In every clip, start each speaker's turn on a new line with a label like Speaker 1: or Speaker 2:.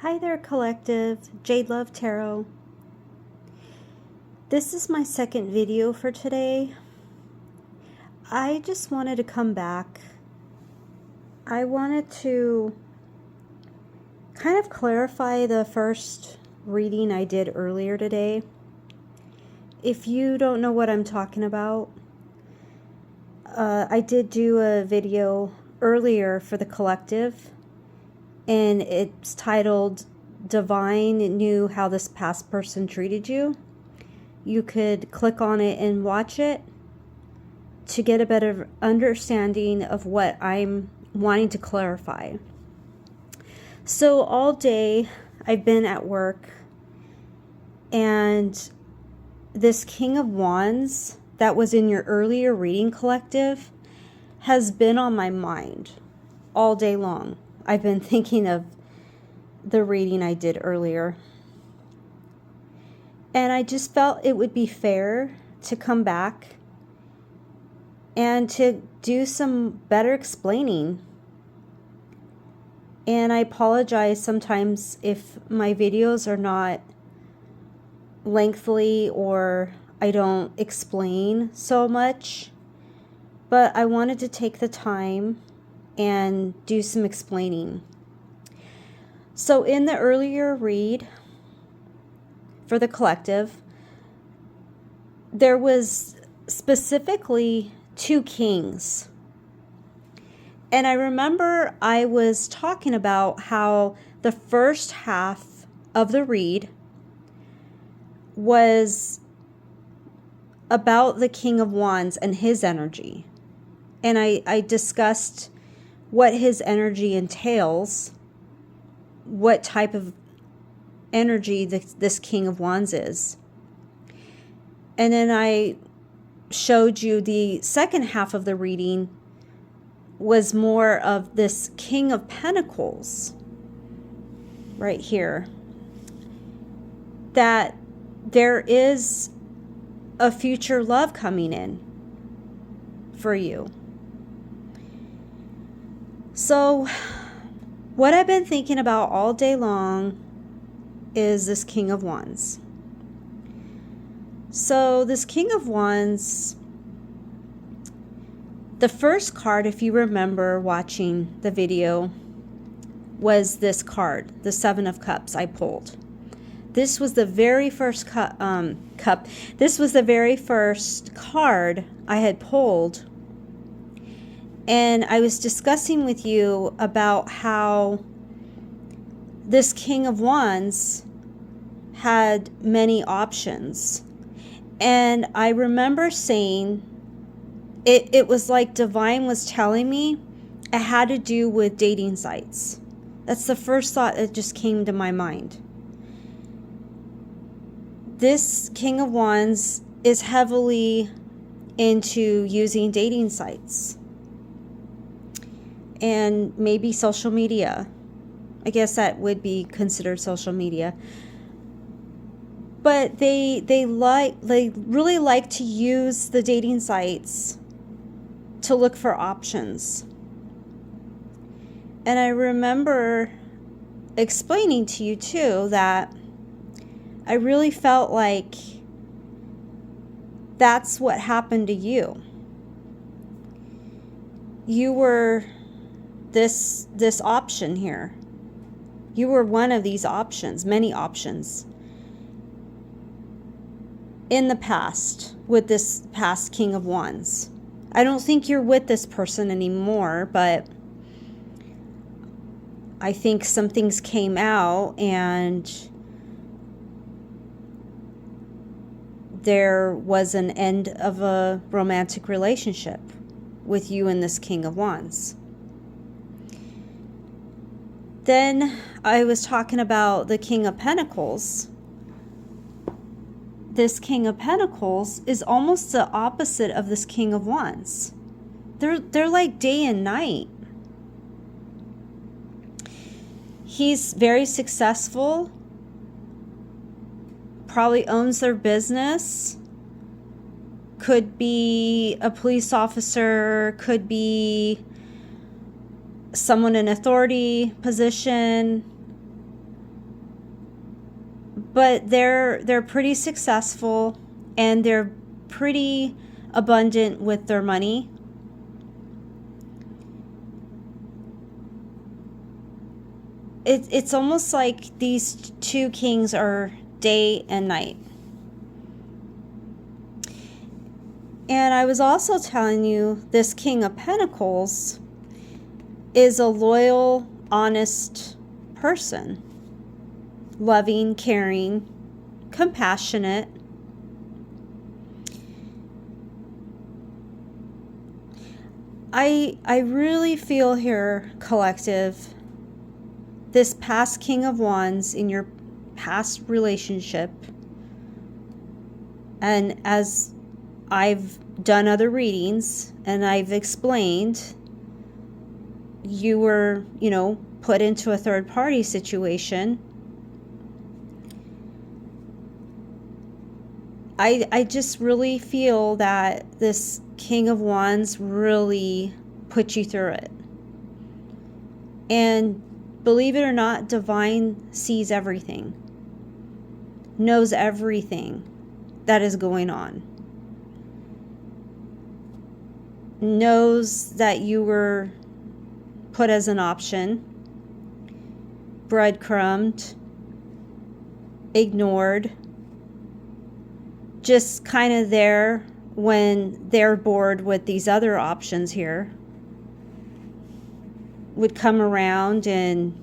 Speaker 1: Hi there, collective. Jade Love Tarot. This is my second video for today. I just wanted to come back. I wanted to kind of clarify the first reading I did earlier today. If you don't know what I'm talking about, I did do a video earlier for the collective, and it's titled Divine Knew How This Past Person Treated You. You could click on it and watch it to get a better understanding of what I'm wanting to clarify. So all day I've been at work, and this King of Wands that was in your earlier reading, collective, has been on my mind all day long. I've been thinking of the reading I did earlier. And I just felt it would be fair to come back and to do some better explaining. And I apologize sometimes if my videos are not lengthy or I don't explain so much. But I wanted to take the time and do some explaining. So in the earlier read for the collective, there was specifically two kings. And I remember I was talking about how the first half of the read was about the King of Wands and his energy. And I discussed what his energy entails, what type of energy this King of Wands is. And then I showed you the second half of the reading was more of this King of Pentacles right here, that there is a future love coming in for you. So what I've been thinking about all day long is this King of Wands. So this King of Wands, the first card, if you remember watching the video, was this card, the Seven of Cups I pulled. This was the very first cup. This was the very first card I had pulled. And I was discussing with you about how this King of Wands had many options. And I remember saying it was like Divine was telling me it had to do with dating sites. That's the first thought that just came to my mind. This King of Wands is heavily into using dating sites and maybe social media. I guess that would be considered social media. But they really like to use the dating sites to look for options. And I remember explaining to you too that I really felt like that's what happened to you. You were this option here. You were one of these options, many options, in the past with this past King of Wands. I don't think you're with this person anymore, but I think some things came out and there was an end of a romantic relationship with you and this King of Wands. Then I was talking about the King of Pentacles. This King of Pentacles is almost the opposite of this King of Wands. They're like day and night. He's very successful, probably owns their business, could be a police officer, could be someone in authority position, but they're pretty successful, and they're pretty abundant with their money. It's almost like these two kings are day and night. And I was also telling you, this King of Pentacles is a loyal, honest person. Loving, caring, compassionate. I really feel here, collective, this past King of Wands in your past relationship, and as I've done other readings and I've explained, you were, put into a third party situation. I just really feel that this King of Wands really put you through it. And believe it or not, Divine sees everything, knows everything that is going on, knows that you were put as an option, breadcrumbed, ignored, just kind of there when they're bored with these other options here, would come around and,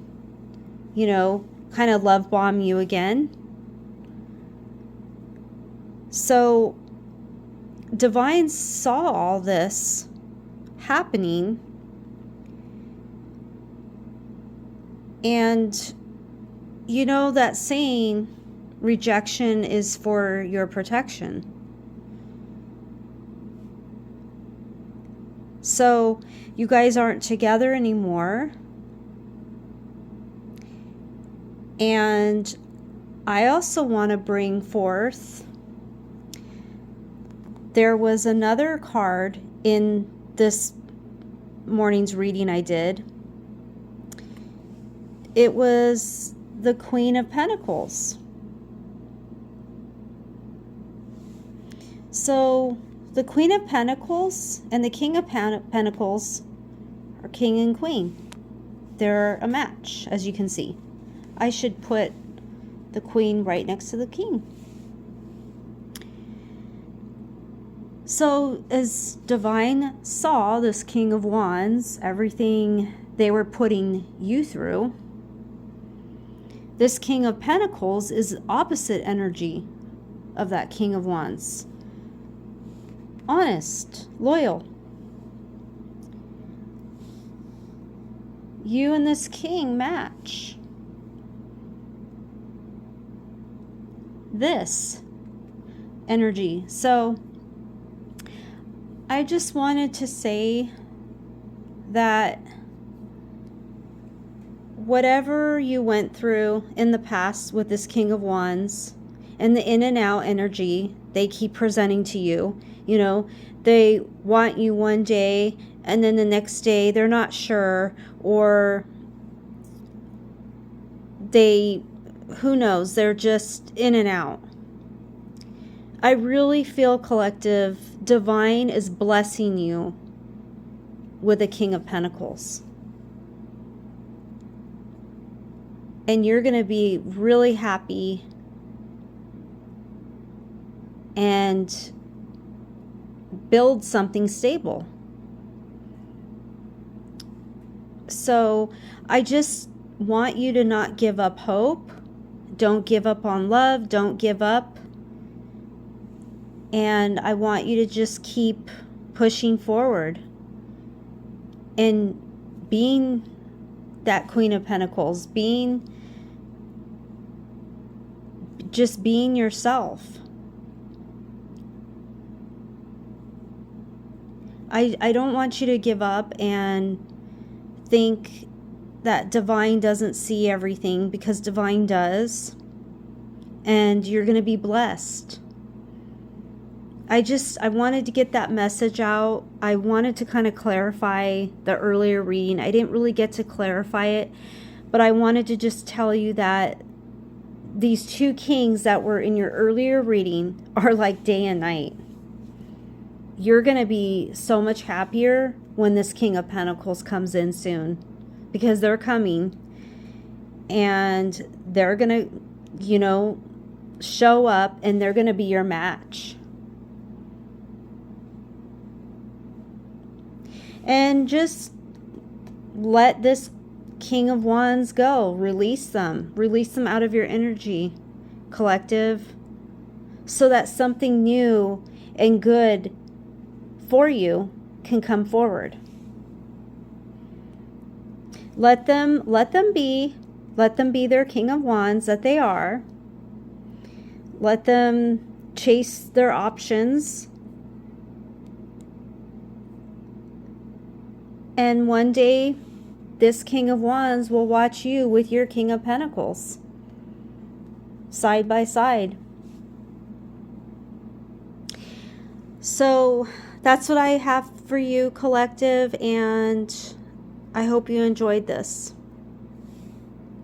Speaker 1: kind of love bomb you again. So Divine saw all this happening, and that saying, rejection is for your protection. So you guys aren't together anymore. And I also want to bring forth, there was another card in this morning's reading I did. It was the Queen of Pentacles. So the Queen of Pentacles and the King of Pentacles are king and queen. They're a match, as you can see. I should put the queen right next to the king. So as Divine saw this King of Wands, everything they were putting you through, this King of Pentacles is opposite energy of that King of Wands. Honest, loyal. You and this king match. This energy. So I just wanted to say that whatever you went through in the past with this King of Wands and the in and out energy they keep presenting to you, they want you one day and then the next day they're not sure, or who knows, they're just in and out. I really feel, collective, Divine is blessing you with the King of Pentacles. And you're going to be really happy and build something stable. So I just want you to not give up hope. Don't give up on love. Don't give up. And I want you to just keep pushing forward and being that Queen of Pentacles, just being yourself. I don't want you to give up and think that Divine doesn't see everything, because Divine does. And you're going to be blessed. I wanted to get that message out. I wanted to kind of clarify the earlier reading. I didn't really get to clarify it, but I wanted to just tell you that these two kings that were in your earlier reading are like day and night. You're going to be so much happier when this King of Pentacles comes in soon, because they're coming and they're going to, you know, show up and they're going to be your match. And just let this King of Wands go. Release them. Release them out of your energy, collective, so that something new and good for you can come forward. Let them be their King of Wands that they are. Let them chase their options. And one day, this King of Wands will watch you with your King of Pentacles, side by side. So that's what I have for you, collective, and I hope you enjoyed this.